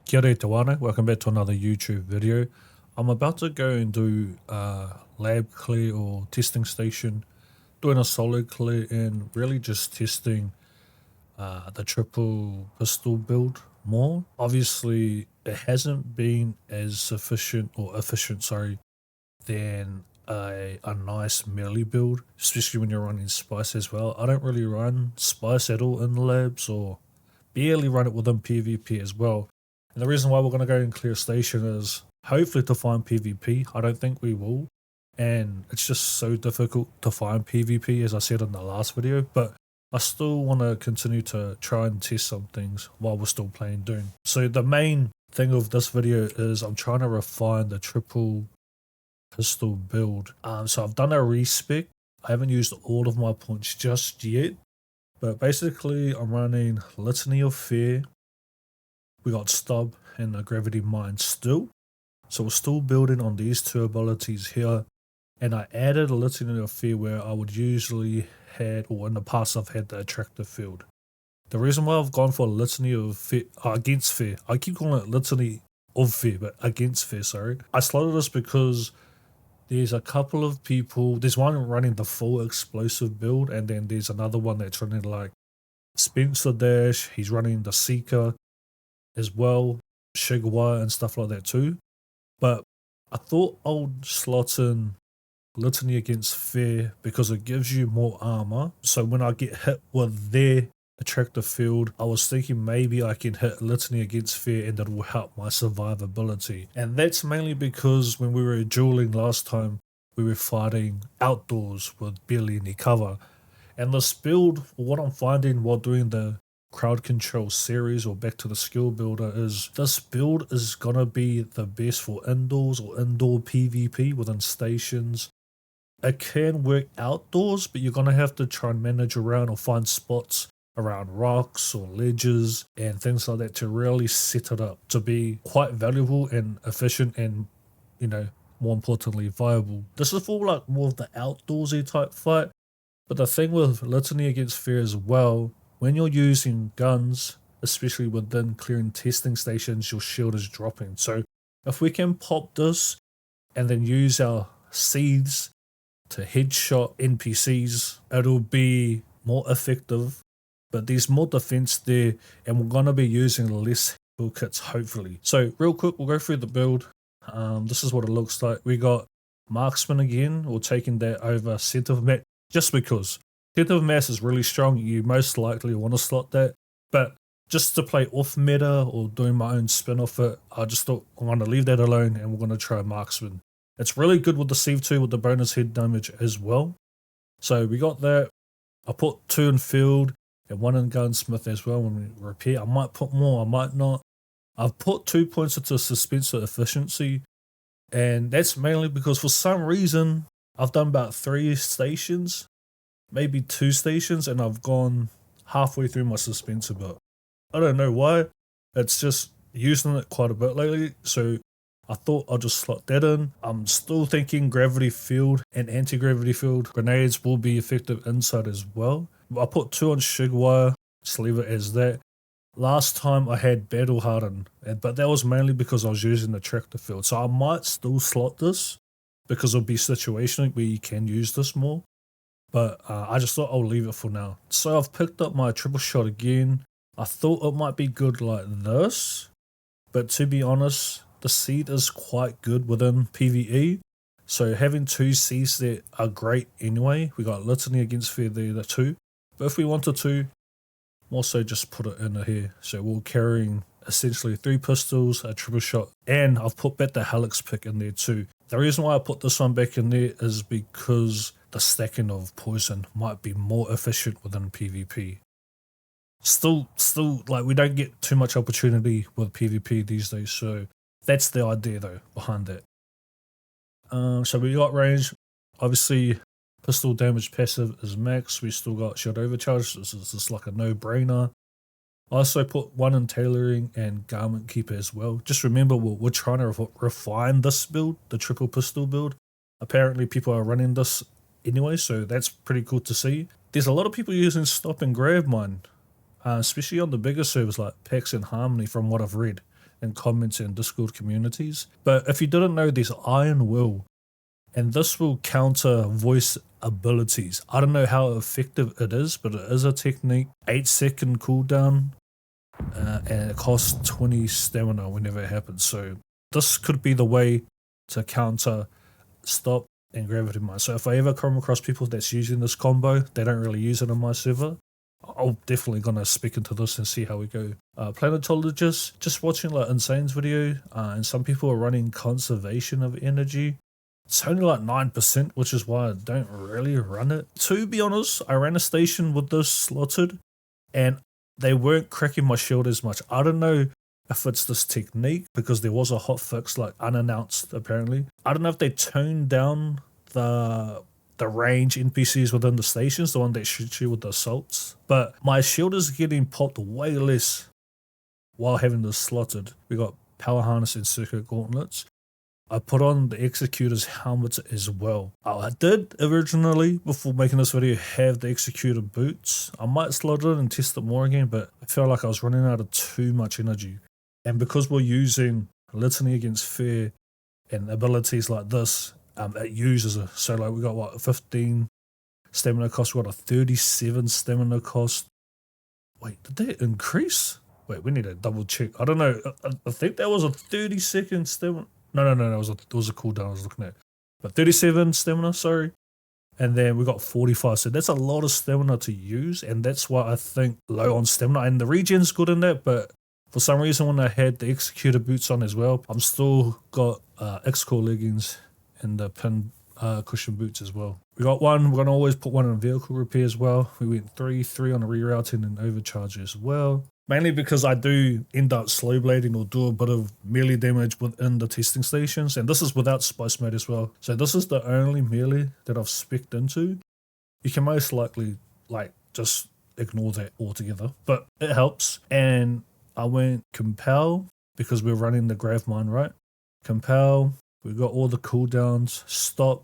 Kia ora te wane, welcome back to another YouTube video. I'm about to go and do a lab clear or testing station, doing a solo clear and really just testing the triple pistol build more. Obviously it hasn't been as efficient than a nice melee build, especially when you're running spice as well. I don't really run spice at all in labs or barely run it within PvP as well. And the reason why we're going to go and clear station is hopefully to find PvP. I don't think we will. And it's just so difficult to find PvP, as I said in the last video. But I still want to continue to try and test some things while we're still playing Dune. So the main thing of this video is I'm trying to refine the triple pistol build. So I've done a respec. I haven't used all of my points just yet. But basically I'm running Litany of Fear. We got Stub and a Gravity Mine still. So we're still building on these two abilities here. And I added a Litany of Fear where I would usually had, or in the past I've had the Attractive Field. The reason why I've gone for Litany of Fear, Against Fear, I keep calling it Litany of Fear, but Against Fear, sorry. I slotted this because there's a couple of people, there's one running the full explosive build, and then there's another one that's running like Spencer Dash, he's running the Seeker as well, Shigawa and stuff like that too. But I thought I would slot in Litany Against Fear because it gives you more armor. So when I get hit with their Attractive Field, I was thinking maybe I can hit Litany Against Fear and that will help my survivability. And that's mainly because when we were dueling last time, we were fighting outdoors with barely any cover. And this build, what I'm finding while doing the crowd control series or back to the skill builder, is this build is gonna be the best for indoors or indoor PvP within stations. It can work outdoors, but you're gonna have to try and manage around or find spots around rocks or ledges and things like that to really set it up to be quite valuable and efficient and, you know, more importantly viable. This is for like more of the outdoorsy type fight. But the thing with Litany Against Fear as well, when you're using guns, especially within clearing testing stations, your shield is dropping. So if we can pop this and then use our seeds to headshot NPCs, it'll be more effective. But there's more defense there, and we're going to be using less heal kits, hopefully. So real quick, we'll go through the build. This is what it looks like. We got Marksman again, or taking that over Center of Mass, just because Center of Mass is really strong. You most likely want to slot that. But just to play off meta or doing my own spin off it, I just thought I'm going to leave that alone, and we're going to try Marksman. It's really good with the CV2 with the bonus head damage as well. So we got that. I put 2 in field and 1 in gunsmith as well when we repair. I might put more, I might not. I've put 2 points into suspensor efficiency, and that's mainly because for some reason I've done about 3 stations, maybe 2 stations, and I've gone halfway through my suspensor bit. I don't know why. It's just using it quite a bit lately, so I thought I'll just slot that in. I'm still thinking gravity field and anti-gravity field grenades will be effective inside as well. I put 2 on Shigawa, just leave it as that. Last time I had battle hardened, but that was mainly because I was using the Attractive Field. So I might still slot this because it'll be situational where you can use this more. But I just thought I'll leave it for now. So I've picked up my triple shot again. I thought it might be good like this, but to be honest, the seed is quite good within PvE. So having 2 seeds that are great anyway. We got Litany Against Fear there, the 2. But if we wanted to, also just put it in here. So we're carrying essentially 3 pistols, a triple shot, and I've put back the Helix pick in there too. The reason why I put this one back in there is because the stacking of poison might be more efficient within PvP. Still, like we don't get too much opportunity with PvP these days, so that's the idea though behind that. So we got range, obviously pistol damage passive is max. We still got shield overcharge, so this is just like a no-brainer. I also put 1 in tailoring and garment keeper as well. Just remember we're trying to refine this build, the triple pistol build. Apparently people are running this anyway, so that's pretty cool to see. There's a lot of people using stop and grab mine, especially on the bigger servers like PAX and Harmony from what I've read. in comments and Discord communities. But if you didn't know, there's Iron Will, and this will counter voice abilities. I don't know how effective it is, but it is a technique. 8-second cooldown, and it costs 20 stamina whenever it happens. So this could be the way to counter stop and gravity mine. So if I ever come across people that's using this combo, they don't really use it on my server, I'm definitely gonna speak into this and see how we go. Planetologist, just watching like Insane's video, and some people are running conservation of energy. It's only like 9%, which is why I don't really run it. To be honest, I ran a station with this slotted and they weren't cracking my shield as much. I don't know if it's this technique, because there was a hot fix like unannounced apparently. I don't know if they toned down the range NPCs within the stations, the one that shoots you with the assaults, but my shield is getting popped way less while having this slotted. We got power harness and circuit gauntlets. I put on the Executor's helmet as well. I did originally, before making this video, have the Executor boots. I might slot it and test it more again, but I felt like I was running out of too much energy. And because we're using Litany against Fear and abilities like this, it uses it. So like we got what, 15 stamina cost, we got a 37 stamina cost. Wait, did that increase? Wait, we need to double check. I don't know. I think that was a 30-second stamina. No, it was a cooldown I was looking at. But 37 stamina, sorry. And then we got 45. So that's a lot of stamina to use. And that's why I think low on stamina. And the regen's good in that. But for some reason, when I had the Executor boots on as well, I'm still got X-Core leggings and the pin cushion boots as well. We got one. We're going to always put one in vehicle repair as well. We went 3 on a rerouting and overcharge as well. Mainly because I do end up slow blading or do a bit of melee damage within the testing stations. And this is without spice mode as well. So this is the only melee that I've specced into. You can most likely like just ignore that altogether, but it helps. And I went Compel because we're running the Grav Mine, right? Compel, we got all the cooldowns, stop.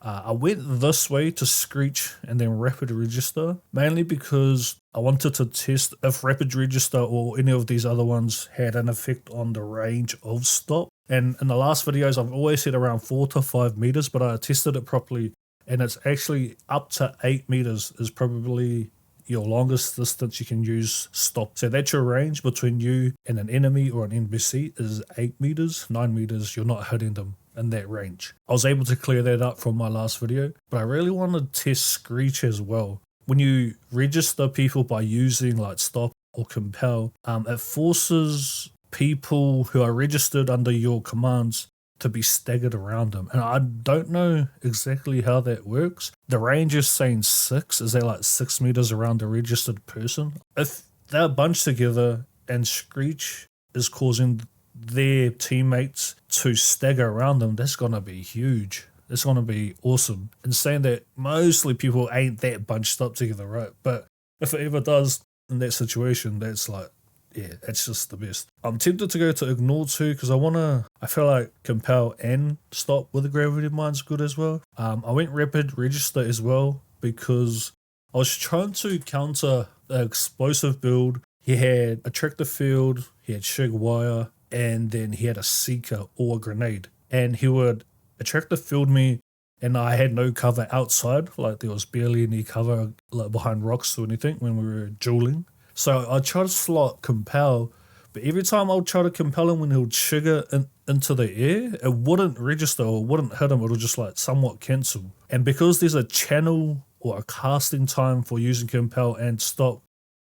I went this way to Screech and then Rapid Register, mainly because I wanted to test if Rapid Register or any of these other ones had an effect on the range of stop. And in the last videos, I've always said around 4 to 5 meters, but I tested it properly and it's actually up to 8 meters is probably your longest distance you can use stop. So that's your range between you and an enemy or an NPC is 8 meters, 9 meters, you're not hitting them in that range. I was able to clear that up from my last video, but I really want to test Screech as well. When you register people by using like stop or compel, it forces people who are registered under your commands to be staggered around them. And I don't know exactly how that works. The range is saying 6. Is that like 6 meters around a registered person? If they're bunched together and Screech is causing their teammates to stagger around them, that's gonna be huge. It's gonna be awesome. And saying that mostly people ain't that bunched up together, right? But if it ever does in that situation, that's like, yeah, that's just the best. I'm tempted to go to Ignore too because I feel like Compel and Stop with the Gravity Mine's good as well. I went Rapid Register as well because I was trying to counter the explosive build. He had a Tractor Field, he had Shig Wire, and then he had a Seeker or a Grenade. And he would attract the field me and I had no cover outside, like there was barely any cover like behind rocks or anything when we were dueling. So I tried to slot Compel, but every time I would try to compel him when he would trigger into the air, it wouldn't register or wouldn't hit him, it would just like somewhat cancel. And because there's a channel or a casting time for using Compel and Stop,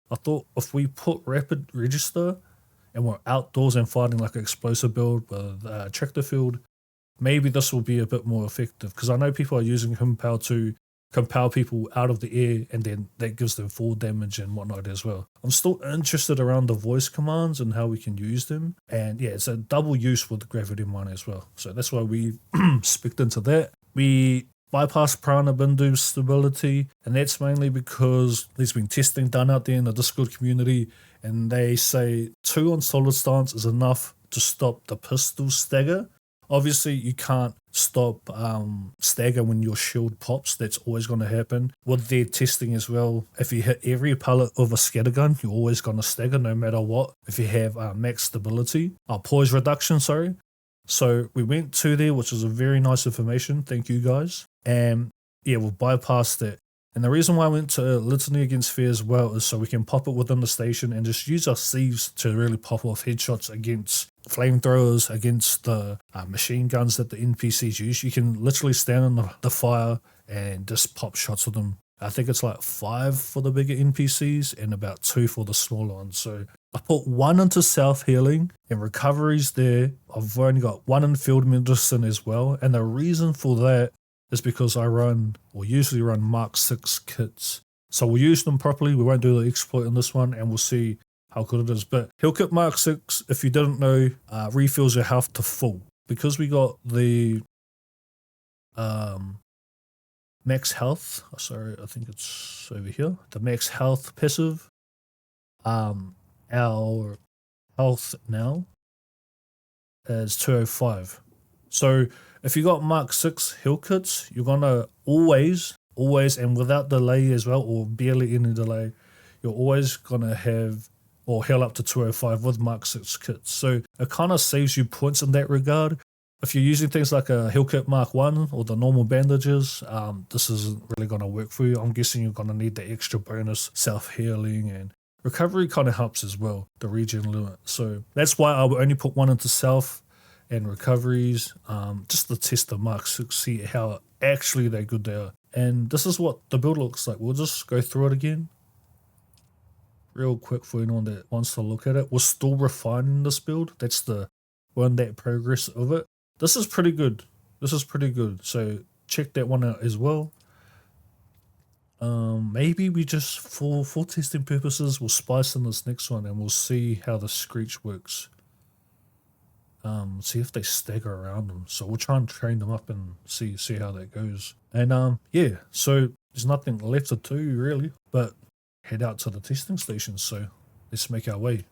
I thought if we put Rapid Register and we're outdoors and fighting like an explosive build with Tractor Field, maybe this will be a bit more effective because I know people are using Compel to compel people out of the air and then that gives them fall damage and whatnot as well. I'm still interested around the voice commands and how we can use them. And yeah, it's a double use with the Gravity Mine as well. So that's why we specced into that. We bypass Prana Bindu stability, and that's mainly because there's been testing done out there in the Discord community and they say 2 on solid stance is enough to stop the pistol stagger Obviously, you can't stop stagger when your shield pops. That's always going to happen. With their testing as well, if you hit every pellet of a scattergun, you're always going to stagger no matter what. If you have max stability, poise reduction, sorry. So we went to there, which was a very nice information. Thank you guys. And yeah, we'll bypass that. And the reason why I went to Litany against Fear as well is so we can pop it within the station and just use our sieves to really pop off headshots against flamethrowers, against the machine guns that the NPCs use. You can literally stand in the fire and just pop shots with them. I think it's like 5 for the bigger NPCs and about 2 for the smaller ones. So I put 1 into self-healing and recoveries there. I've only got 1 in field medicine as well. And the reason for that is because I usually run Mark 6 kits. So we'll use them properly. We won't do the exploit on this one, and we'll see how good it is. But Heal Kit Mark 6, if you didn't know, refills your health to full. Because we got the max health, sorry, I think it's over here. The max health passive, our health now is 205. So if you got Mark 6 heal kits, you're gonna always, and without delay as well, or barely any delay, you're always gonna have or heal up to 205 with Mark 6 kits. So it kind of saves you points in that regard. If you're using things like a heal kit Mark 1 or the normal bandages, this isn't really gonna work for you. I'm guessing you're gonna need the extra bonus self-healing, and recovery kind of helps as well, the regen limit. So that's why I would only put 1 into self and recoveries, just to test the Mark 6, see how actually they're good they are. And this is what the build looks like. We'll just go through it again real quick for anyone that wants to look at it. We're still refining this build. That's the one, that progress of it. This is pretty good. So check that one out as well. Maybe we just, for testing purposes, we'll spice in this next one and we'll see how the Screech works. See if they stagger around them. So we'll try and train them up and see how that goes. And yeah, so there's nothing left to do really, but head out to the testing station. So let's make our way.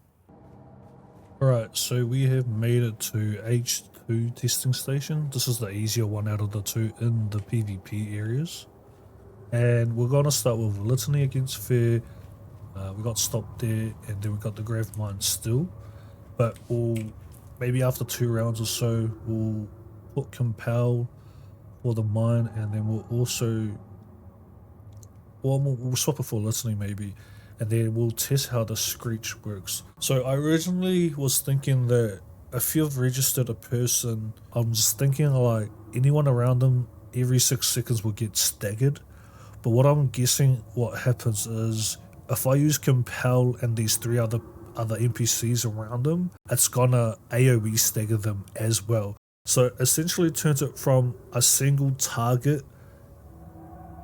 Alright, so we have made it to H2 testing station. This is the easier one out of the 2 in the PvP areas. And we're going to start with Litany against Fear. We got stopped there, and then we got the Grave Mine still. But we'll, maybe after 2 rounds or so, we'll put Compel for the mine, and then we'll also, well, we'll swap it for Litany maybe, and then we'll test how the Screech works. So I originally was thinking that if you've registered a person, I'm just thinking like anyone around them every 6 seconds will get staggered. But what I'm guessing what happens is if I use Compel and these 3 other NPCs around them, it's gonna AoE stagger them as well. So essentially it turns it from a single target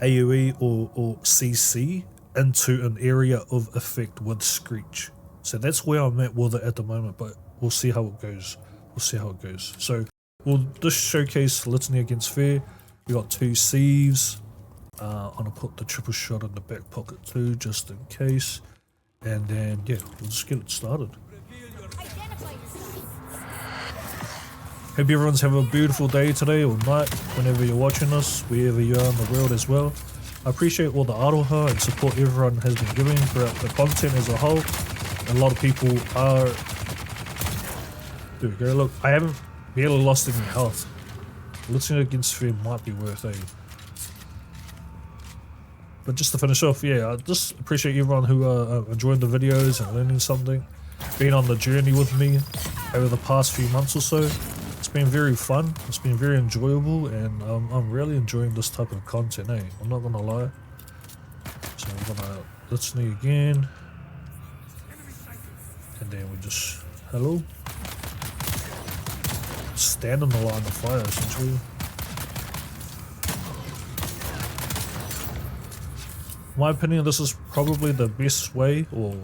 AoE or CC into an area of effect with Screech. So that's where I'm at with it at the moment, but we'll see how it goes. So we'll just showcase Litany against Fear. We got 2 sieves. I'm gonna put the triple shot in the back pocket too, just in case. And then yeah, we'll just get it started. Hope everyone's having a beautiful day today or night, whenever you're watching this, wherever you are in the world as well. I appreciate all the aroha and support everyone has been giving throughout the content as a whole. A lot of people are... There we go, look, I haven't barely lost any health. Litany against Fear might be worth a... But just to finish off, yeah, I just appreciate everyone who enjoyed the videos and learning something, being on the journey with me over the past few months or so. It's been very fun, it's been very enjoyable, and I'm really enjoying this type of content, eh? I'm not gonna lie. So we're gonna Litany again, and then we just, hello? Stand in the line of fire, essentially. In my opinion, this is probably the best way, or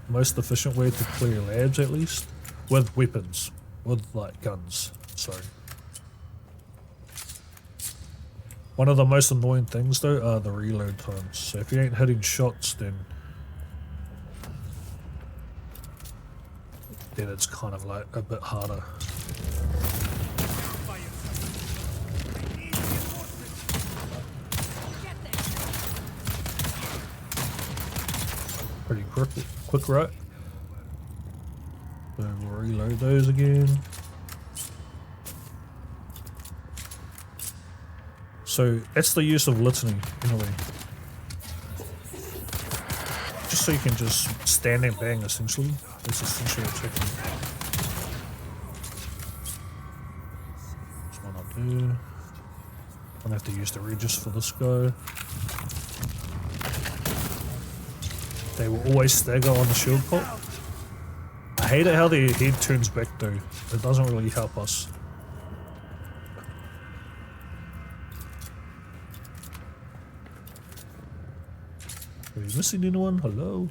most efficient way to clear labs at least, with weapons, with like guns, sorry. One of the most annoying things though are the reload times, so if you ain't hitting shots then it's kind of like a bit harder. quick, right? So we'll reload those again. So that's the use of Litany anyway. Just so you can just stand and bang essentially. That's essentially what's happening. There's one up there. I'm gonna have to use the Regis for this guy. They will always stagger on the shield pop. I hate it how their head turns back though. It doesn't really help us. Are we missing anyone? Hello?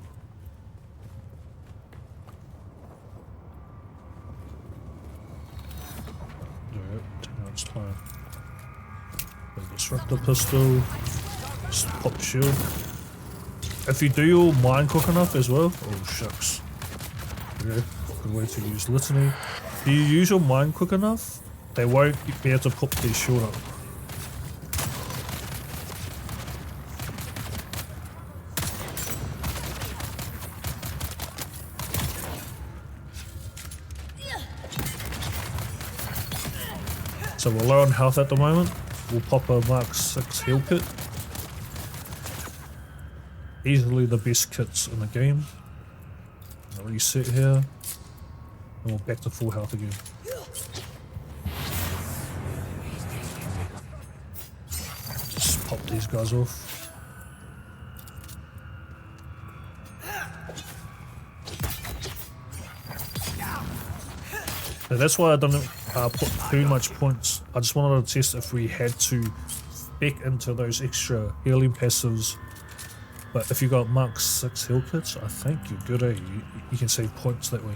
Alright, now it's time. Disruptor pistol. Just pop shield. If you do your mine quick enough as well. Oh shucks. Okay, good way to use Litany. Do you use your mine quick enough? They won't be able to put their shield up. So we're low on health at the moment. We'll pop a Mark 6 heal kit. Easily the best kits in the game. I'll reset here. And we're back to full health again. Just pop these guys off. Now that's why I didn't put too much points. I just wanted to test if we had to back into those extra healing passives. But if you got Mark 6 heal kits, I think you're good, eh? You can save points that way.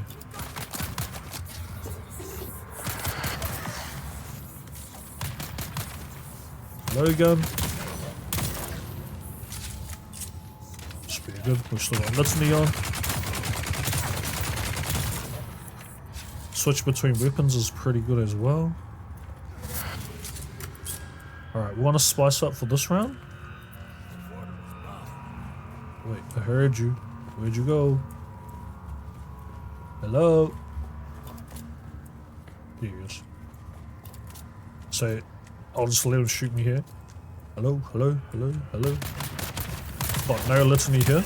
Low gun. It's pretty good. We've still got Litany on. Switch between weapons is pretty good as well. Alright, we want to spice up for this round. Wait, I heard you. Where'd you go? Hello? There he is. So, I'll just let him shoot me here. Hello, hello, hello, hello. Got no Litany here.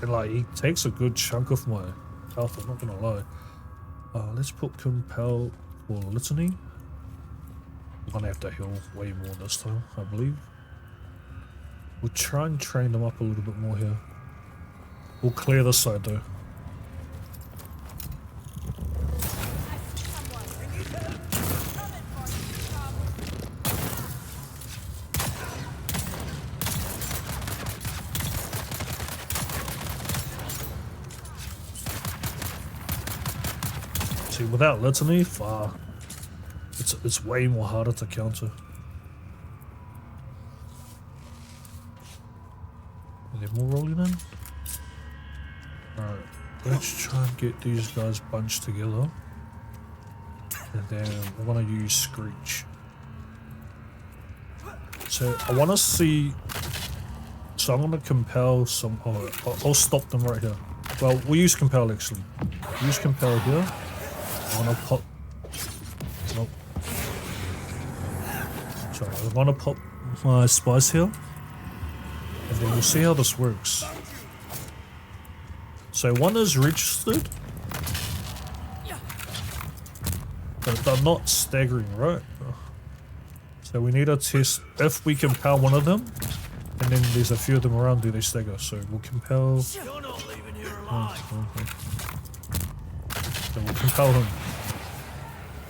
And like, he takes a good chunk of my health, I'm not gonna lie. Let's put Compel for Litany. I'm gonna have to heal way more this time, I believe. We'll try and train them up a little bit more here. We'll clear this side though. See, without Litany, it's way more harder to counter. Are there more rolling in? Alright, let's try and get these guys bunched together. And then I want to use Screech. So I want to see... So I'm going to compel some... Oh, I'll stop them right here. Well, we'll use Compel actually. Use Compel here. I'm going to pop... Nope. Sorry, I'm going to pop my spice here. And then we'll see how this works. So one is registered. But they're not staggering, right? So we need to test if we compel one of them. And then there's a few of them around, do they stagger? So we'll compel... You're not leaving here alive. So we'll compel him.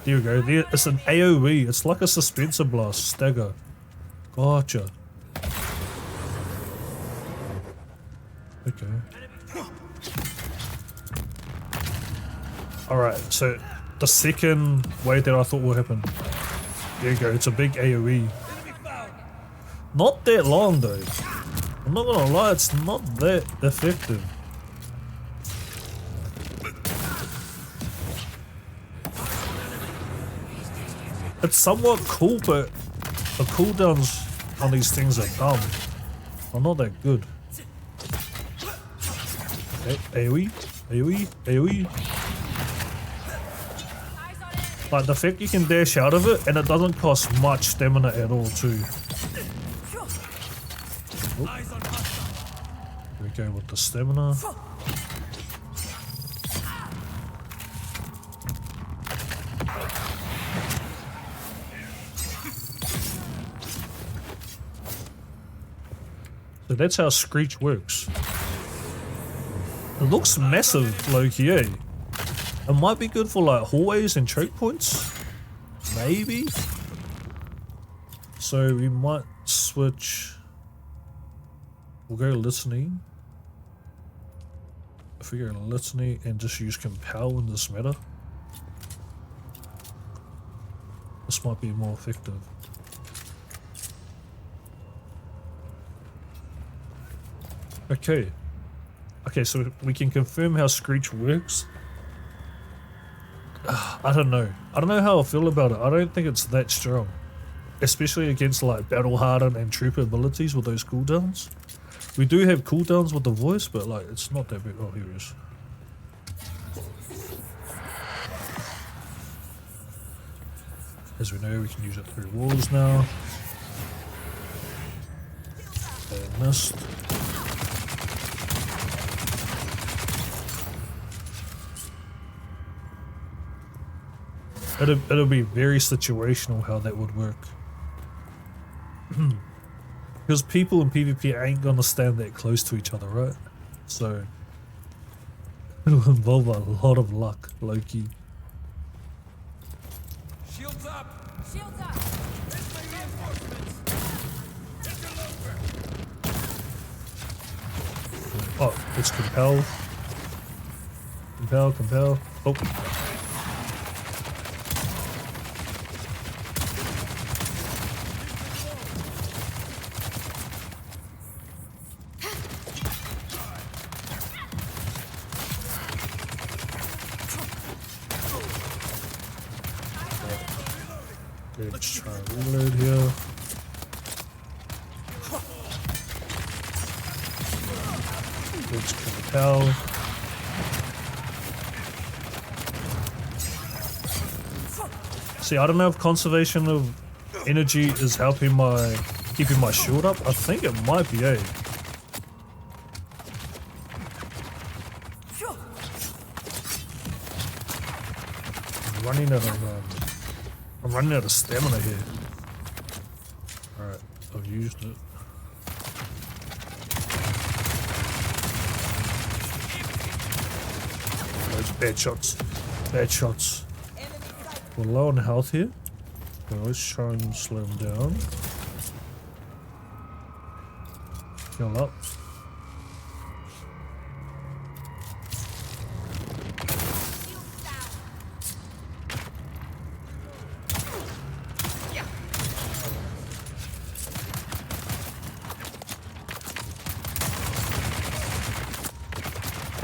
There we go. There, it's an AoE. It's like a suspensor blast. Stagger. Gotcha. Okay. Alright, so the second way that I thought would happen. There you go. It's a big AoE. Not that long though. I'm not gonna lie, it's not that effective. It's somewhat cool, but the cooldowns on these things are dumb. Are not that good. AoE, AoE, AoE. Like the fact you can dash out of it and it doesn't cost much stamina at all too. Oh. Here we go with the stamina. So that's how Screech works. It looks massive, low-key, eh? It might be good for like hallways and choke points. Maybe. So we might switch. We'll go Litany. If we go Litany and just use Compel in this meta, this might be more effective. Okay. Okay, so we can confirm how Screech works. I don't know. I don't know how I feel about it. I don't think it's that strong. Especially against like battle hardened and trooper abilities with those cooldowns. We do have cooldowns with the voice, but like it's not that big. Oh, here it is. As we know, we can use it through walls now. And missed. It'll be very situational how that would work. Because people in PvP ain't gonna stand that close to each other, right? So it'll involve a lot of luck, low-key. Shields up! Shields up! This way reinforcements! Oh, it's Compel. Compel. Oh. Let's try and reload here. Let's Compel. See, I don't know if conservation of energy is helping keeping my shield up. I think it might be, eh? I'm running out of stamina here. Alright, I've used it. Those bad shots. Bad shots. We're low on health here. So let's try and slow him down. Heal up.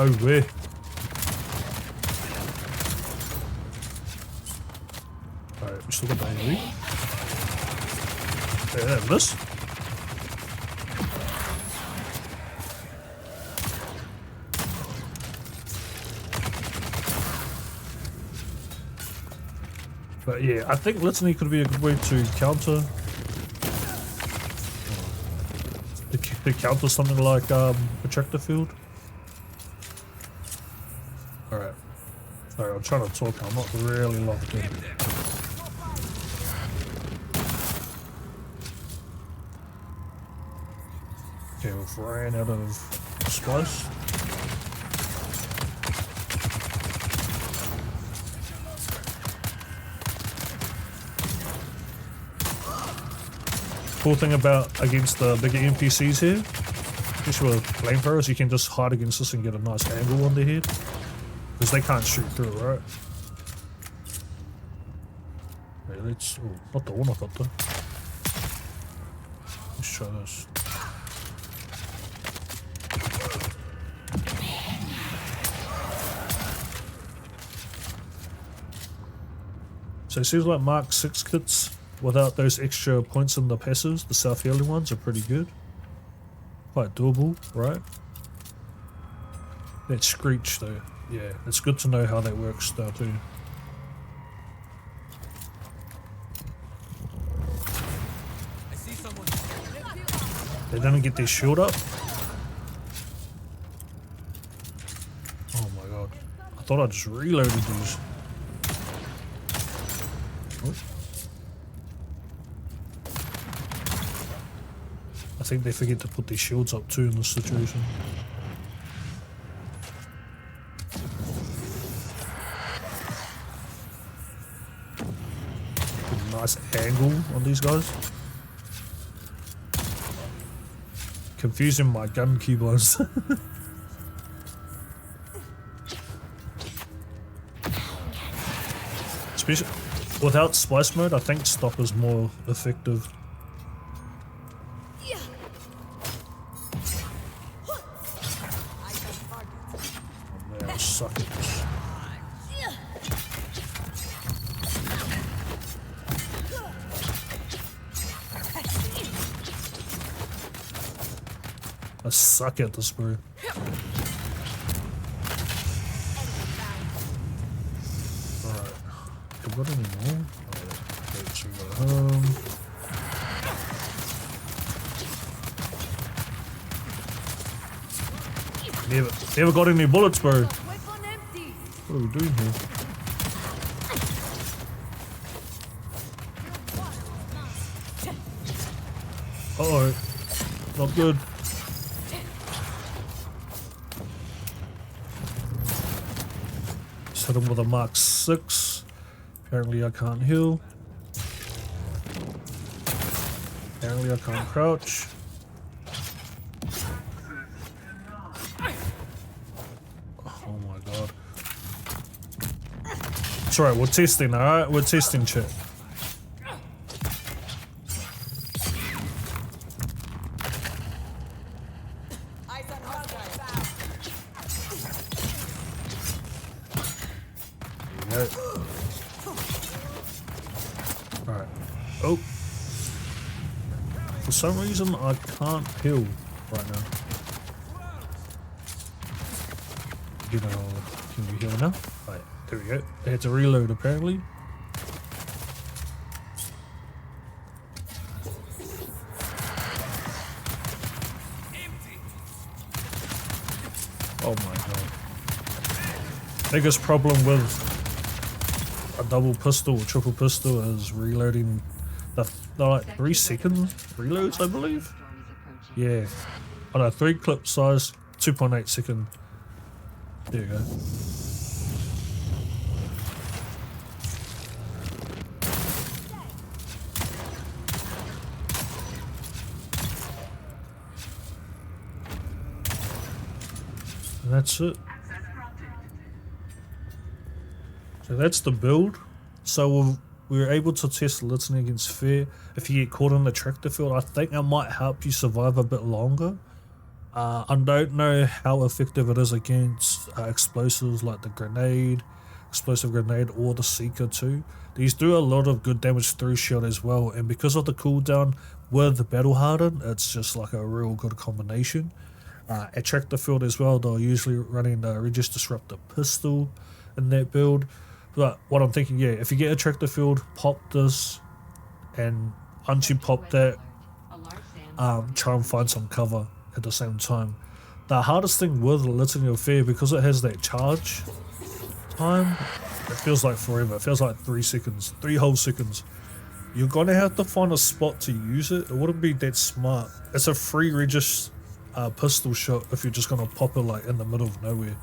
Oh, where? Alright, we still got the AoE. Yeah, miss. But yeah, I think Litany could be a good way to counter. To counter something like Attractor Field. Alright. Sorry, I'm trying to talk, I'm not really locked in. Okay, we've ran out of spice. Cool thing about against the bigger NPCs here, especially with flamethrowers, you can just hide against this and get a nice angle on their head. Because they can't shoot through, right? Okay, let's... Oh, not the one I thought though. Let's try this. So it seems like Mark 6 kits without those extra points in the passives, the self-healing ones, are pretty good. Quite doable, right? That Screech though, yeah, it's good to know how that works though too. I see someone. They didn't get their shield up. Oh my god. I thought I just reloaded these. Oh. I think they forget to put their shields up too in this situation. Nice angle on these guys. Confusing my gun keybinds. Especially without spice mode, I think stop is more effective. Oh man, suck it. I suck at this, bro. Alright. Have we got any more? Oh, let's go home. Never got any bullets, bro. What are we doing here? Uh-oh. Not good. Hit him with a Mark 6. Apparently I can't heal. Apparently I can't crouch. Oh my god. It's alright, we're testing, alright? We're testing, chat. Alright. Oh. For some reason I can't heal right now. You know, can you heal now? Right, there we go. I had to reload apparently. Oh my god. Biggest problem with a double pistol or triple pistol is reloading. They're like 3 second reloads, I believe. Yeah. Oh no, 3 clip size, 2.8 second. There you go. And that's it. So that's the build. So we were able to test Litany against Fear. If you get caught in the tractor field, I think it might help you survive a bit longer. I don't know how effective it is against explosives like the grenade, explosive grenade, or the Seeker too. These do a lot of good damage through shield as well, and because of the cooldown with the battle hardened, it's just like a real good combination. At tractor field as well, they're usually running the Regis Disruptor pistol in that build. But what I'm thinking, yeah, if you get a tractor field, pop this, and once you pop that, try and find some cover at the same time. The hardest thing with Litany of Fear, because it has that charge time, it feels like forever. It feels like 3 seconds, 3 whole seconds. You're gonna have to find a spot to use it. It wouldn't be that smart. It's a free Regis pistol shot if you're just gonna pop it like in the middle of nowhere.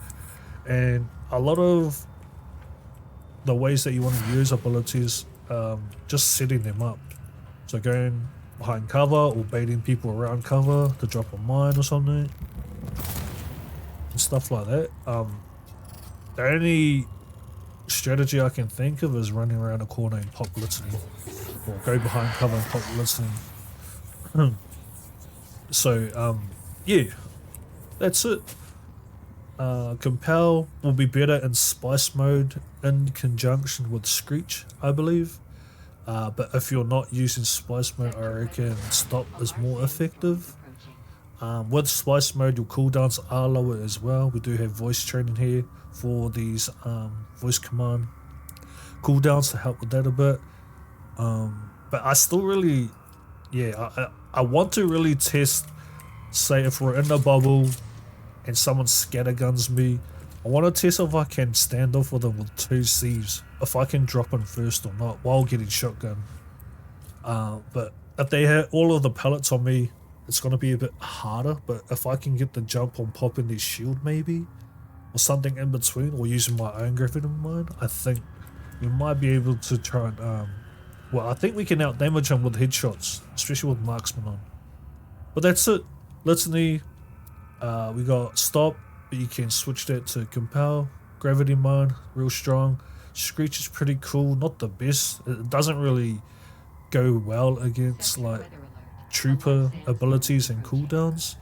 And a lot of the ways that you want to use abilities, just setting them up. So going behind cover or baiting people around cover to drop a mine or something and stuff like that. The only strategy I can think of is running around a corner and pop Litany, or go behind cover and pop Litany. So yeah, that's it. Compel will be better in spice mode in conjunction with Screech, I believe. But if you're not using spice mode, I reckon stop is more effective. With spice mode, your cooldowns are lower as well. We do have voice training here for these voice command cooldowns to help with that a bit. But I still really, yeah, I want to really test, say if we're in the bubble and someone scatterguns me, I want to test if I can stand off with them with 2 sieves, if I can drop in first or not while getting shotgun. But if they hit all of the pellets on me, it's going to be a bit harder. But if I can get the jump on popping their shield maybe, or something in between, or using my own gravity mine, I think we might be able to try and, well, I think we can out damage them with headshots, especially with marksman on. But that's it. Litany, we got stop, but you can switch that to compel, gravity mine, real strong. Screech is pretty cool, not the best. It doesn't really go well against like trooper abilities and cooldowns.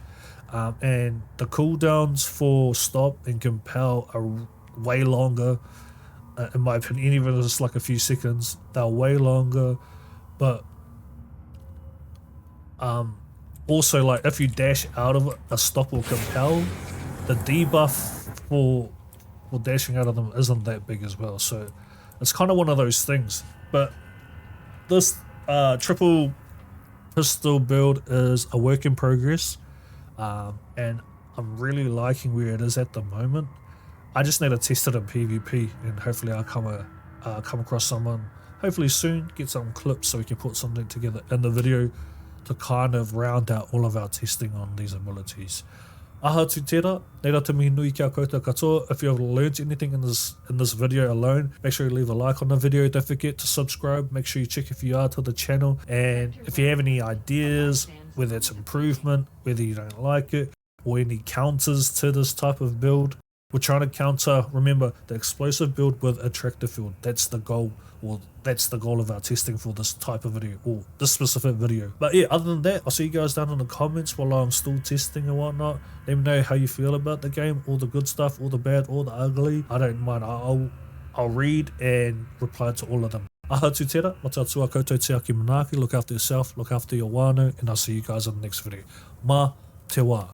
And the cooldowns for stop and compel are way longer, in my opinion. Even if it's like a few seconds, they're way longer. But also, like if you dash out of a stop or compel, the debuff for dashing out of them isn't that big as well. So it's kind of one of those things. But this triple pistol build is a work in progress, and I'm really liking where it is at the moment. I just need to test it in PvP, and hopefully I'll come across someone hopefully soon, get some clips so we can put something together in the video to kind of round out all of our testing on these abilities. Aha tu tērā, neira te mihi nui kia koutou katoa. If you have learned anything in this video alone, make sure you leave a like on the video. Don't forget to subscribe. Make sure you check if you are to the channel. And if you have any ideas, whether it's improvement, whether you don't like it, or any counters to this type of build, we're trying to counter, remember, the explosive build with attractor field. That's the goal, or that's the goal of our testing for this type of video, or this specific video. But yeah, other than that, I'll see you guys down in the comments while I'm still testing and whatnot. Let me know how you feel about the game, all the good stuff, all the bad, all the ugly. I don't mind. I'll read and reply to all of them. Aha tu tērā, mā tātua koutou te aki manaaki. Look after yourself, look after your wānau, and I'll see you guys in the next video. Mā te wā.